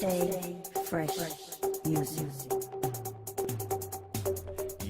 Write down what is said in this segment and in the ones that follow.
Stay fresh music.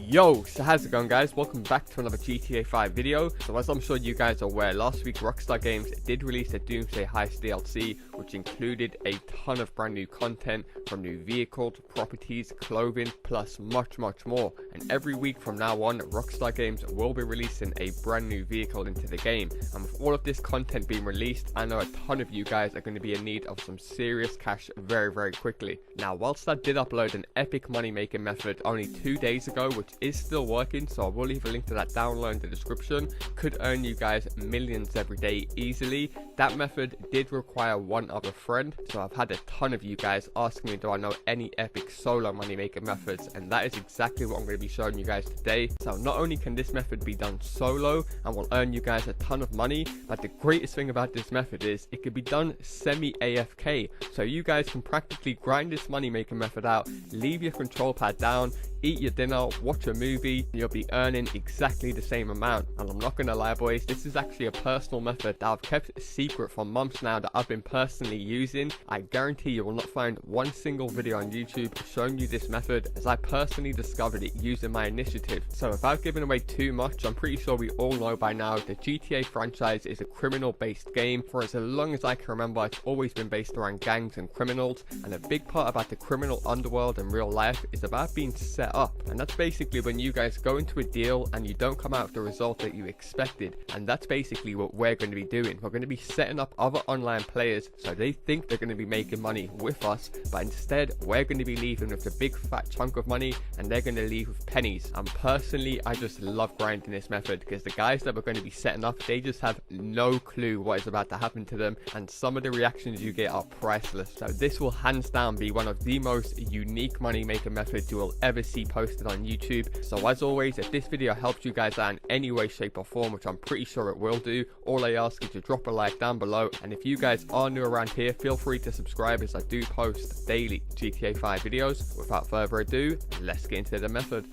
Yo, so how's it going, guys? Welcome back to another GTA 5 video. So as I'm sure you guys are aware, last week Rockstar Games did release a Doomsday Heist DLC, which included a ton of brand new content from new vehicles, properties, clothing, plus much more. And every week from now on, Rockstar Games will be releasing a brand new vehicle into the game. And with all of this content being released, I know a ton of you guys are going to be in need of some serious cash very quickly. Now, whilst I did upload an epic money making method only 2 days ago, which is still working, so I will leave a link to that down below in the description, could earn you guys millions every day easily. That method did require one other friend, so I've had a ton of you guys asking me, do I know any epic solo money making methods, and that is exactly what I'm going to be showing you guys today. So not only can this method be done solo and will earn you guys a ton of money, but the greatest thing about this method is it can be done semi AFK, so you guys can practically grind this money making method out, leave your control pad down, eat your dinner, watch a movie, and you'll be earning exactly the same amount. And I'm not gonna lie, boys, this is actually a personal method that I've kept secret for months now that I've been personally using. I guarantee you will not find one single video on YouTube showing you this method, as I personally discovered it using my initiative. So without giving away too much, I'm pretty sure we all know by now the GTA franchise is a criminal based game. For as long as I can remember, it's always been based around gangs and criminals, and a big part about the criminal underworld in real life is about being set up, and that's basically when you guys go into a deal and you don't come out with the result that you expected. And that's basically what we're going to be doing. We're going to be setting up other online players so they think they're going to be making money with us, but instead we're going to be leaving with a big fat chunk of money and they're going to leave with pennies. And personally, I just love grinding this method because the guys that we're going to be setting up, they just have no clue what is about to happen to them, and some of the reactions you get are priceless. So this will hands down be one of the most unique money making methods you will ever see posted on YouTube. So as always, if this video helps you guys out in any way, shape or form, which I'm pretty sure it will do, all I ask is to drop a like down below. And if you guys are new around here, feel free to subscribe, as I do post daily GTA 5 videos. Without further ado, let's get into the method.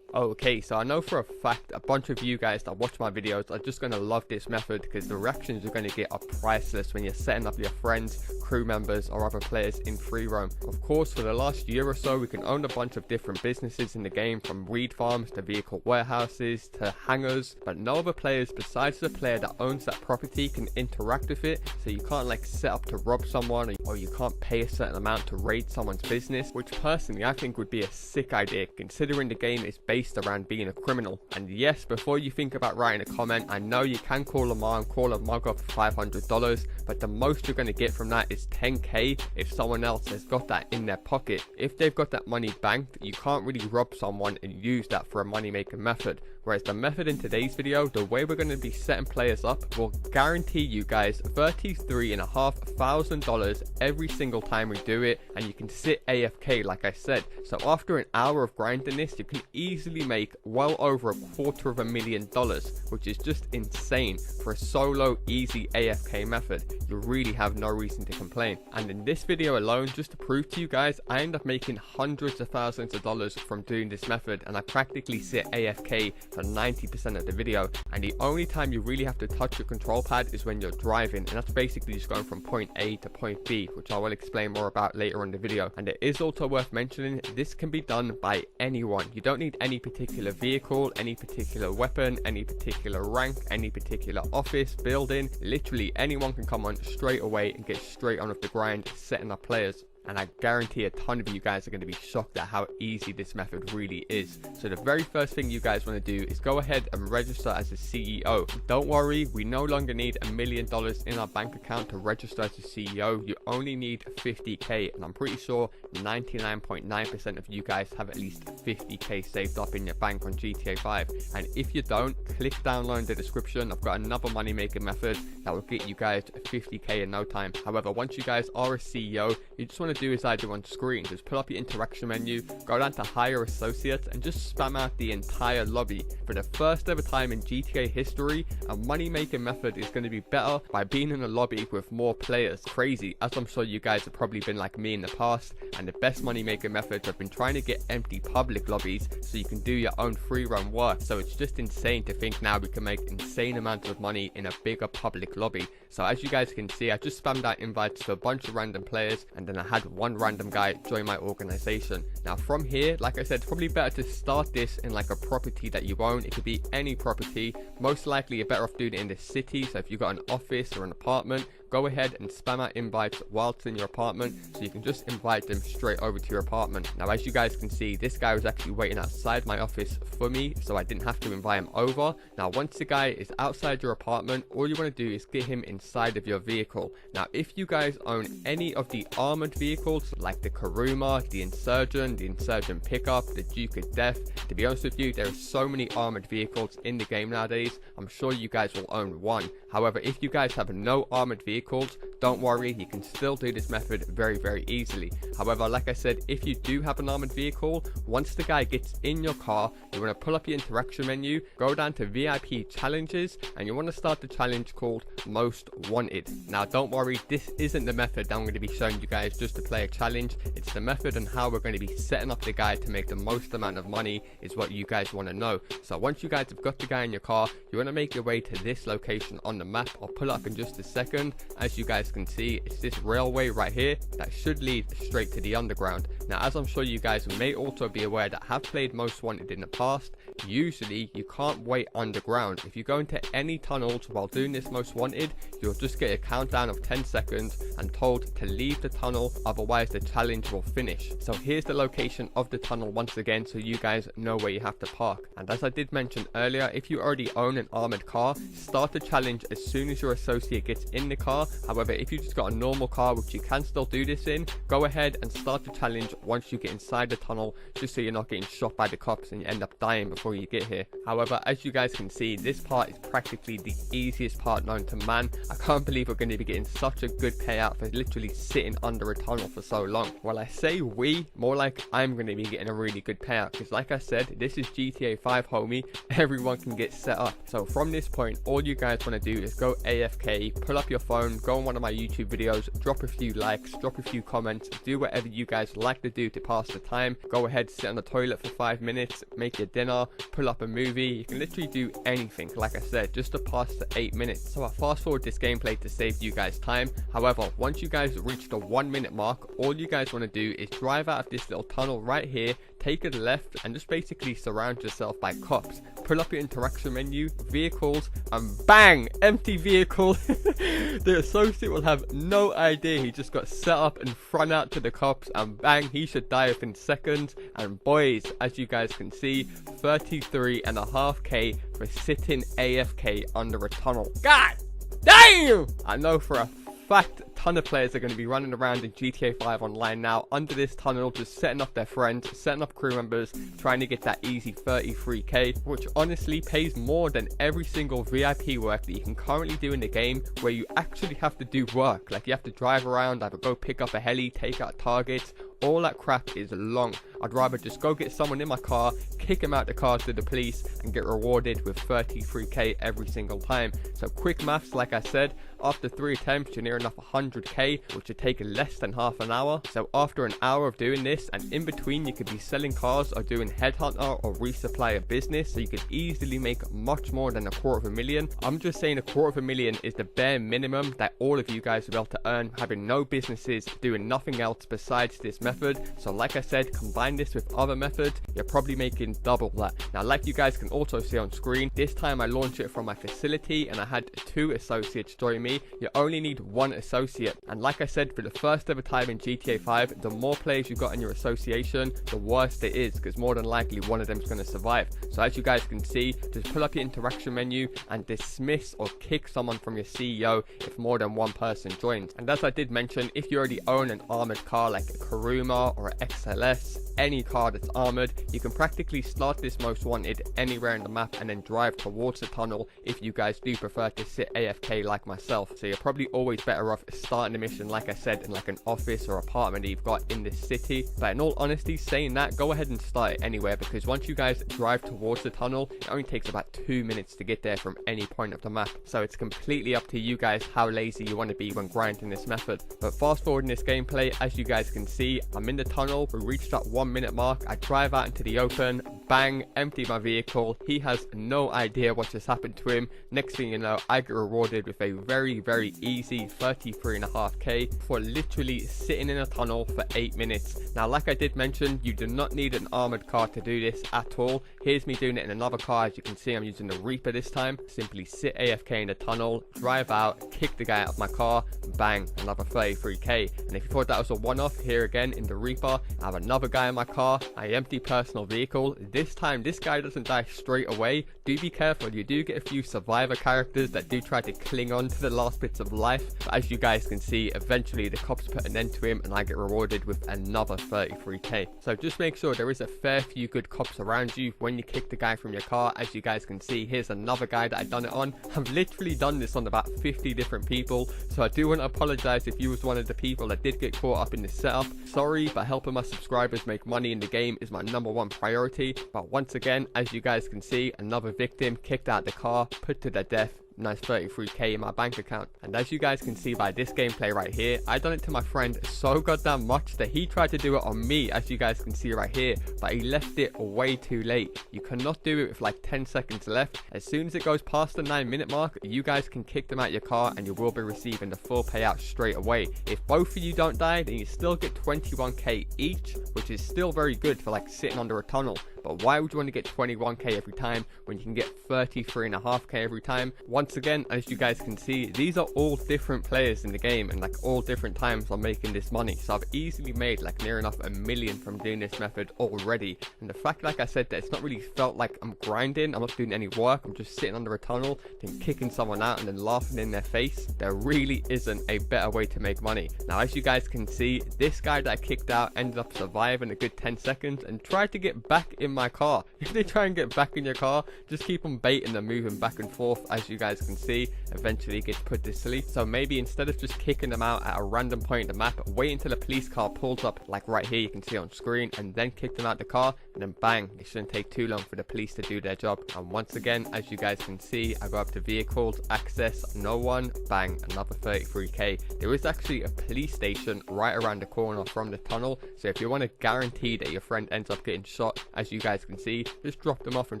Okay, so I know for a fact a bunch of you guys that watch my videos are just going to love this method, because the reactions you're going to get are priceless when you're setting up your friends, crew members or other players in free roam. Of course, for the last year or so, we can own a bunch of different businesses in the game, from weed farms to vehicle warehouses to hangars, but no other players besides the player that owns that property can interact with it. So you can't like set up to rob someone, or you can't pay a certain amount to raid someone's business, which personally I think would be a sick idea, considering the game is based around being a criminal. And yes, before you think about writing a comment, I know you can call a mom, call a mugger for $500, but the most you're going to get from that is 10k if someone else has got that in their pocket. If they've got that money banked, you can't really rob someone and use that for a money making method. Whereas the method in today's video, the way we're going to be setting players up, will guarantee you guys $33,500 every single time we do it, and you can sit AFK like I said. So after an hour of grinding this, you can easily make well over $250,000, which is just insane for a solo easy AFK method. You really have no reason to complain. And in this video alone, just to prove to you guys, I end up making hundreds of thousands of dollars from doing this method, and I practically sit AFK for 90% of the video. And the only time you really have to touch your control pad is when you're driving, and that's basically just going from point A to point B, which I will explain more about later in the video. And it is also worth mentioning, this can be done by anyone. You don't need any particular vehicle, any particular weapon, any particular rank, any particular office, building. Literally anyone can come on straight away and get straight on with the grind, setting up players. And I guarantee a ton of you guys are going to be shocked at how easy this method really is. So the very first thing you guys want to do is go ahead and register as a CEO. Don't worry, we no longer need $1 million in our bank account to register as a CEO. You only need 50k, and I'm pretty sure 99.9% of you guys have at least 50k saved up in your bank on GTA 5. And if you don't, click down below in the description. I've got another money making method that will get you guys 50k in no time. However, once you guys are a CEO, you just want want to do is I do on screen. Just pull up your interaction menu, go down to hire associates, and just spam out the entire lobby. For the first ever time in GTA history, a money making method is going to be better by being in a lobby with more players. Crazy, as I'm sure you guys have probably been like me in the past, and the best money making methods have been trying to get empty public lobbies so you can do your own free run work. So it's just insane to think now we can make insane amounts of money in a bigger public lobby. So as you guys can see, I just spammed out invites to a bunch of random players, and then I had one random guy join my organization. Now from here, like I said, it's probably better to start this in like a property that you own. It could be any property. Most likely you're better off doing it in the city. So if you've got an office or an apartment, go ahead and spam out invites whilst in your apartment, so you can just invite them straight over to your apartment. Now as you guys can see, this guy was actually waiting outside my office for me, so I didn't have to invite him over. Now once the guy is outside your apartment, all you want to do is get him inside of your vehicle. Now if you guys own any of the armored vehicles like the Kuruma, the Insurgent pickup, the Duke of Death, to be honest with you, there are so many armored vehicles in the game nowadays, I'm sure you guys will own one. However, if you guys have no armored vehicles, don't worry, you can still do this method very easily. However, like I said, if you do have an armored vehicle, once the guy gets in your car, you want to pull up your interaction menu, go down to VIP challenges, and you want to start the challenge called Most Wanted. Now don't worry, this isn't the method that I'm going to be showing you guys just to play a challenge. It's the method and how we're going to be setting up the guy to make the most amount of money is what you guys want to know. So once you guys have got the guy in your car, you want to make your way to this location on the map. I'll pull up in just a second. As you guys can see, it's this railway right here that should lead straight to the underground. Now as I'm sure you guys may also be aware that have played Most Wanted in the past, usually you can't wait underground. If you go into any tunnels while doing this Most Wanted, you'll just get a countdown of 10 seconds and told to leave the tunnel, otherwise the challenge will finish. So here's the location of the tunnel once again, so you guys know where you have to park. And as I did mention earlier, if you already own an armored car, start the challenge as soon as your associate gets in the car. However, if you just got a normal car, which you can still do this in, go ahead and start the challenge once you get inside the tunnel, just so you're not getting shot by the cops and you end up dying before you get here. However, as you guys can see, this part is practically the easiest part known to man. I can't believe we're going to be getting such a good payout for literally sitting under a tunnel for so long. Well, I say we, more like I'm going to be getting a really good payout, because like I said, this is GTA 5, homie. Everyone can get set up. So from this point, all you guys want to do is go AFK, pull up your phone, go on one of my YouTube videos, drop a few likes, drop a few comments, do whatever you guys like to do to pass the time. Go ahead, sit on the toilet for 5 minutes, make your dinner, pull up a movie. You can literally do anything, like I said, just to pass the 8 minutes. So I fast forward this gameplay to save you guys time. However, once you guys reach the 1 minute mark, all you guys want to do is drive out of this little tunnel right here, take a left, and just basically surround yourself by cops. Pull up your interaction menu, vehicles, and bang, empty vehicle. The associate will have no idea he just got set up and thrown out to the cops, and bang, he should die within seconds. And boys, as you guys can see, 33.5k for sitting AFK under a tunnel. God damn! I know for a fact ton of players are going to be running around in GTA 5 online now under this tunnel, just setting up their friends, setting up crew members, trying to get that easy 33k, which honestly pays more than every single VIP work that you can currently do in the game, where you actually have to do work. Like you have to drive around, either go pick up a heli, take out targets. All that crap is long. I'd rather just go get someone in my car, kick him out the car to the police, and get rewarded with 33k every single time. So quick maths, like I said, after 3 attempts you're near enough 100k, which would take less than half an hour. So after an hour of doing this, and in between you could be selling cars or doing headhunter or resupply a business, so you could easily make much more than $250,000. I'm just saying $250,000 is the bare minimum that all of you guys will be able to earn having no businesses, doing nothing else besides this method. So like I said, combine this with other methods, you're probably making double that. Now like you guys can also see on screen, this time I launched it from my facility and I had 2 associates join me. You only need 1 associate, and like I said, for the first ever time in GTA 5, the more players you got in your association, the worse it is, because more than likely one of them is going to survive. So as you guys can see, just pull up your interaction menu and dismiss or kick someone from your CEO if more than 1 person joins. And as I did mention, if you already own an armored car like a Karoo Puma or a XLS, any car that's armored. You can practically start this most wanted anywhere in the map and then drive towards the tunnel if you guys do prefer to sit AFK like myself. So you're probably always better off starting the mission, like I said, in like an office or apartment that you've got in this city. But in all honesty, saying that, go ahead and start it anywhere, because once you guys drive towards the tunnel, it only takes about 2 minutes to get there from any point of the map. So it's completely up to you guys how lazy you want to be when grinding this method. But fast forward in this gameplay, as you guys can see, I'm in the tunnel. We reached that 1 minute mark. I drive out into the open, bang, empty my vehicle. He has no idea what just happened to him. Next thing you know, I get rewarded with a very easy 33.5k for literally sitting in a tunnel for 8 minutes. Now, like I did mention, you do not need an armored car to do this at all. Here's me doing it in another car. As you can see, I'm using the Reaper this time. Simply sit AFK in the tunnel, drive out, kick the guy out of my car, bang, another 33k. And if you thought that was a one-off, here again in the Reaper, I have another guy in my car. I empty personal vehicle. This time, this guy doesn't die straight away. Do be careful. You do get a few survivor characters that do try to cling on to the last bits of life. But as you guys can see, eventually the cops put an end to him and I get rewarded with another 33k. So just make sure there is a fair few good cops around you when you kick the guy from your car. As you guys can see, here's another guy that I've done it on. I've literally done this on about 50 different people. So I do want to apologize if you was one of the people that did get caught up in this setup. Sorry, but helping my subscribers make money in the game is my #1 priority. But once again, as you guys can see, another victim kicked out the car, put to their death. Nice 33k in my bank account. And as you guys can see by this gameplay right here, I done it to my friend so goddamn much that he tried to do it on me, as you guys can see right here, but he left it way too late. You cannot do it with like 10 seconds left. As soon as it goes past the 9 minute mark, you guys can kick them out your car and you will be receiving the full payout straight away. If both of you don't die, then you still get 21k each, which is still very good for like sitting under a tunnel. But why would you want to get 21k every time when you can get 33.5k every time? Once again, as you guys can see, these are all different players in the game and like all different times I'm making this money. So I've easily made like near enough $1 million from doing this method already. And the fact, like I said, that it's not really felt like I'm grinding, I'm not doing any work, I'm just sitting under a tunnel, then kicking someone out and then laughing in their face. There really isn't a better way to make money. Now, as you guys can see, this guy that I kicked out ended up surviving a good 10 seconds and tried to get back in my car. If they try and get back in your car, just keep on baiting them, moving back and forth. As you guys can see, eventually gets put to sleep. So maybe instead of just kicking them out at a random point in the map, wait until a police car pulls up, like right here you can see on screen, and then kick them out the car, and then bang, it shouldn't take too long for the police to do their job. And once again, as you guys can see, I go up to vehicles, access, no one, bang, another 33k. There is actually a police station right around the corner from the tunnel, so if you want to guarantee that your friend ends up getting shot, as you guys can see, just drop them off in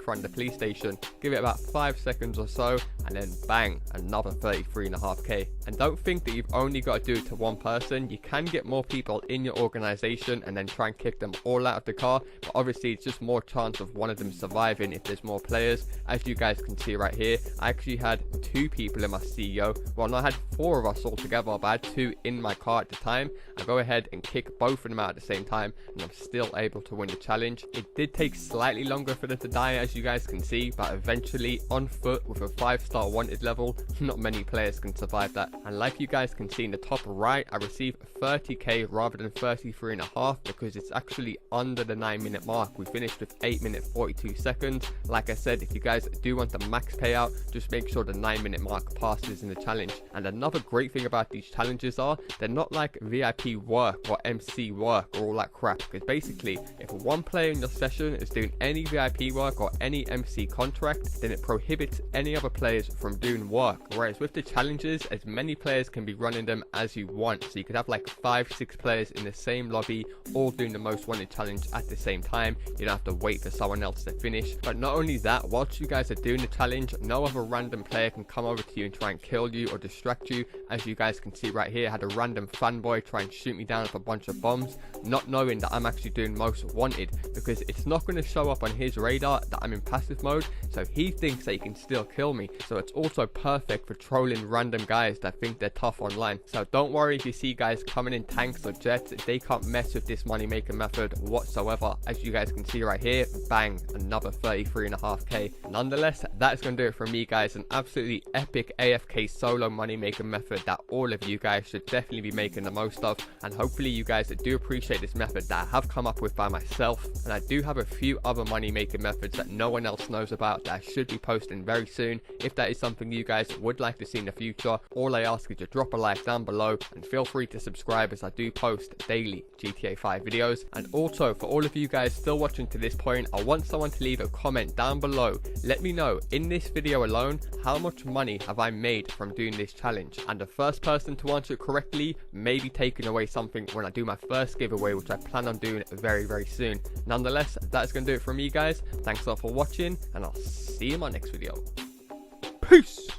front of the police station, give it about 5 seconds or so, and then bang, another 33.5k. And don't think that you've only got to do it to one person. You can get more people in your organization and then try and kick them all out of the car, but obviously it's just more chance of one of them surviving if there's more players. As you guys can see right here, I actually had 2 people in my CEO. Well, no, I had 4 of us all together, but I had 2 in my car at the time. I go ahead and kick both of them out at the same time, and I'm still able to win the challenge. It did take slightly longer for them to die, as you guys can see, but eventually on foot with a 5-star wanted level, not many players can survive that. And like you guys can see in the top right, I received 30k rather than 33.5 because it's actually under the 9 minute mark. We finished with 8 minutes 42 seconds. Like I said, if you guys do want the max payout, just make sure the 9 minute mark passes in the challenge. And another great thing about these challenges are they're not like VIP work or MC work or all that crap, because basically if one player in your session is doing any VIP work or any MC contract, then it prohibits any other players from doing work. Whereas with the challenges, as many players can be running them as you want, so you could have like 5-6 players in the same lobby all doing the most wanted challenge at the same time. You don't have to wait for someone else to finish. But not only that, whilst you guys are doing the challenge, no other random player can come over to you and try and kill you or distract you. As you guys can see right here, I had a random fanboy try and shoot me down with a bunch of bombs, not knowing that I'm actually doing most wanted, because it's not going going to show up on his radar that I'm in passive mode, so he thinks that he can still kill me. So it's also perfect for trolling random guys that think they're tough online. So don't worry if you see guys coming in tanks or jets, they can't mess with this money making method whatsoever. As you guys can see right here, bang, another 33.5k. Nonetheless, that's going to do it for me, guys. An absolutely epic AFK solo money making method that all of you guys should definitely be making the most of, and hopefully you guys do appreciate this method that I have come up with by myself. And I do have a few other money making methods that no one else knows about that I should be posting very soon. If that is something you guys would like to see in the future, all I ask is to drop a like down below and feel free to subscribe, as I do post daily GTA 5 videos. And also, for all of you guys still watching to this point, I want someone to leave a comment down below. Let me know in this video alone, how much money have I made from doing this challenge, and the first person to answer it correctly may be taking away something when I do my first giveaway, which I plan on doing very soon. Nonetheless, that's going to do it from me, guys. Thanks a lot for watching, and I'll see you in my next video. Peace.